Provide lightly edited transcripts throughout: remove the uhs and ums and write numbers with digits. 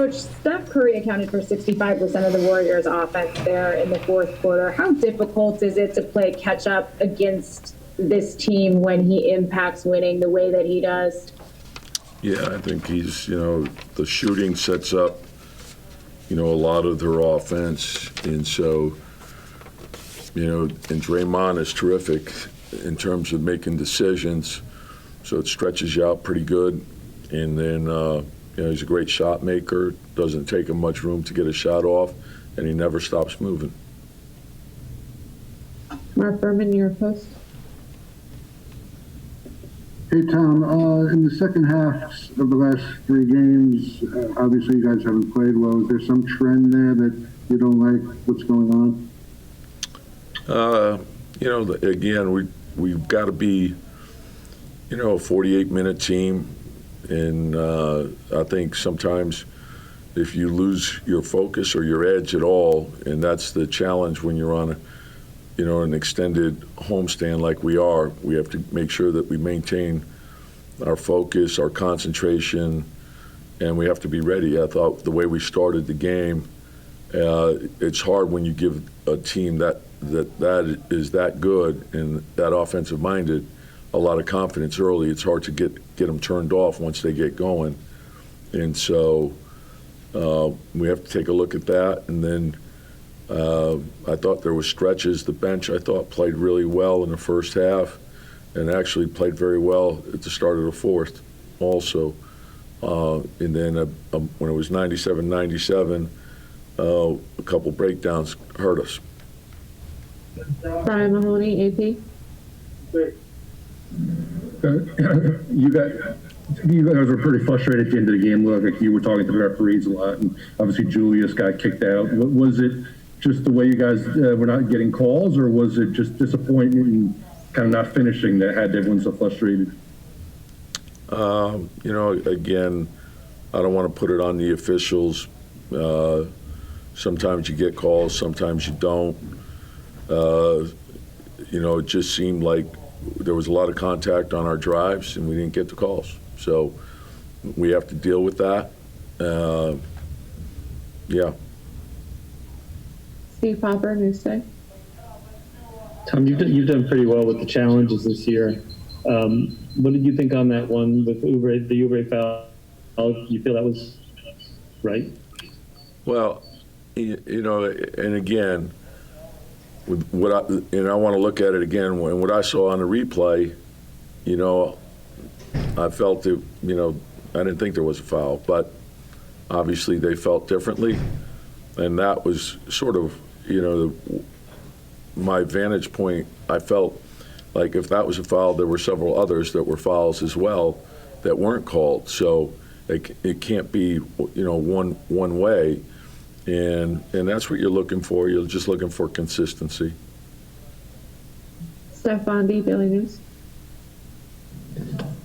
Coach, Steph Curry accounted for 65% of the Warriors' offense there in the fourth quarter. How difficult is it to play catch up against this team when he impacts winning the way that he does? Yeah, I think he's, the shooting sets up, a lot of their offense. And so, and Draymond is terrific in terms of making decisions. So it stretches you out pretty good. And then, he's a great shot maker, doesn't take him much room to get a shot off, and he never stops moving. Mark Berman, your post. Hey, Tom, in the second half of the last three games, obviously you guys haven't played well. Is there some trend there that you don't like? What's going on? Again, we've got to be, a 48-minute team. And I think sometimes if you lose your focus or your edge at all, and that's the challenge when you're on an extended homestand like we are, we have to make sure that we maintain our focus, our concentration, and we have to be ready. I thought the way we started the game, it's hard when you give a team that is that good and that offensive-minded a lot of confidence early. It's hard to get them turned off once they get going. And so we have to take a look at that. And then I thought there were stretches. The bench, I thought, played really well in the first half and actually played very well at the start of the fourth also. And then when it was 97-97, a couple breakdowns hurt us. Brian Mahoney, AP. You guys were pretty frustrated at the end of the game. Looked like you were talking to the referees a lot, and obviously Julius got kicked out. Was it just the way you guys were not getting calls, or was it just disappointment and kind of not finishing that had everyone so frustrated? Again, I don't want to put it on the officials. Sometimes you get calls, sometimes you don't. It just seemed like there was a lot of contact on our drives, and we didn't get the calls. So we have to deal with that. Yeah. Steve Popper, Newsday. Tom, you've done pretty well with the challenges this year. What did you think on that one with the Oubre foul? You feel that was right? Well, and again, with what I want to look at it again. When what I saw on the replay, I felt that I didn't think there was a foul, but obviously they felt differently, and that was sort of my vantage point. I felt like if that was a foul, there were several others that were fouls as well that weren't called. So it can't be one way. And that's what you're looking for. You're just looking for consistency. Steph Bondi, Daily News.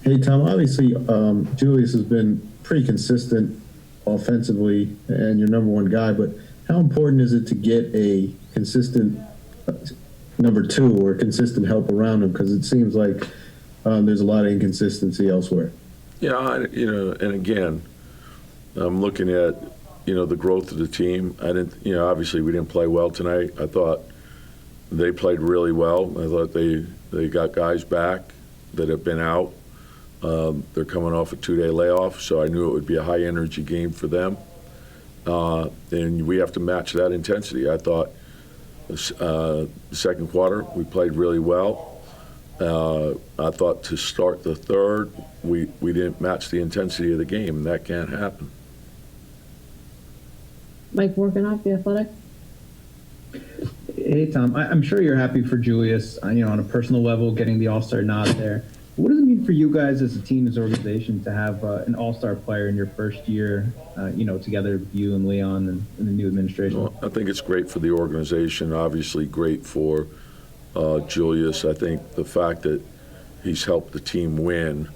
Hey, Tom, obviously Julius has been pretty consistent offensively and your number one guy, but how important is it to get a consistent number two or consistent help around him? Because it seems like there's a lot of inconsistency elsewhere. Yeah, and again, I'm looking at the growth of the team. I didn't, obviously we didn't play well tonight. I thought they played really well. I thought they got guys back that have been out. They're coming off a 2-day layoff, so I knew it would be a high-energy game for them. And we have to match that intensity. I thought the second quarter we played really well. I thought to start the third, we didn't match the intensity of the game, and that can't happen. Mike Morganoff, The Athletic. Hey, Tom, I'm sure you're happy for Julius, on a personal level, getting the All-Star nod there. What does it mean for you guys as a team, as an organization, to have an All-Star player in your first year, together with you and Leon and the new administration? Well, I think it's great for the organization, obviously great for Julius. I think the fact that he's helped the team win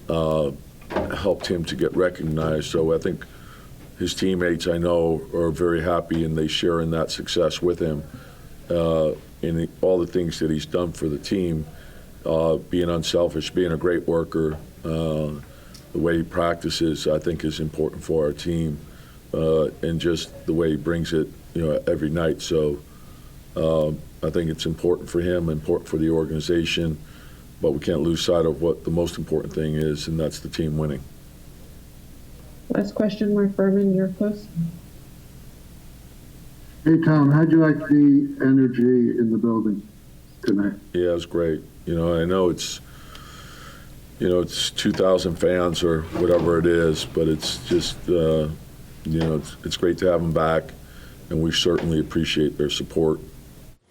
helped him to get recognized. So I think his teammates, I know, are very happy, and they share in that success with him. And all the things that he's done for the team, being unselfish, being a great worker, the way he practices, I think is important for our team. and just the way he brings it, every night. So I think it's important for him, important for the organization, but we can't lose sight of what the most important thing is, and that's the team winning. Last question, Mark Berman, you're close. Hey, Tom, how'd you like the energy in the building tonight? Yeah, it was great. I know it's 2,000 fans or whatever it is, but it's just, it's great to have them back, and we certainly appreciate their support.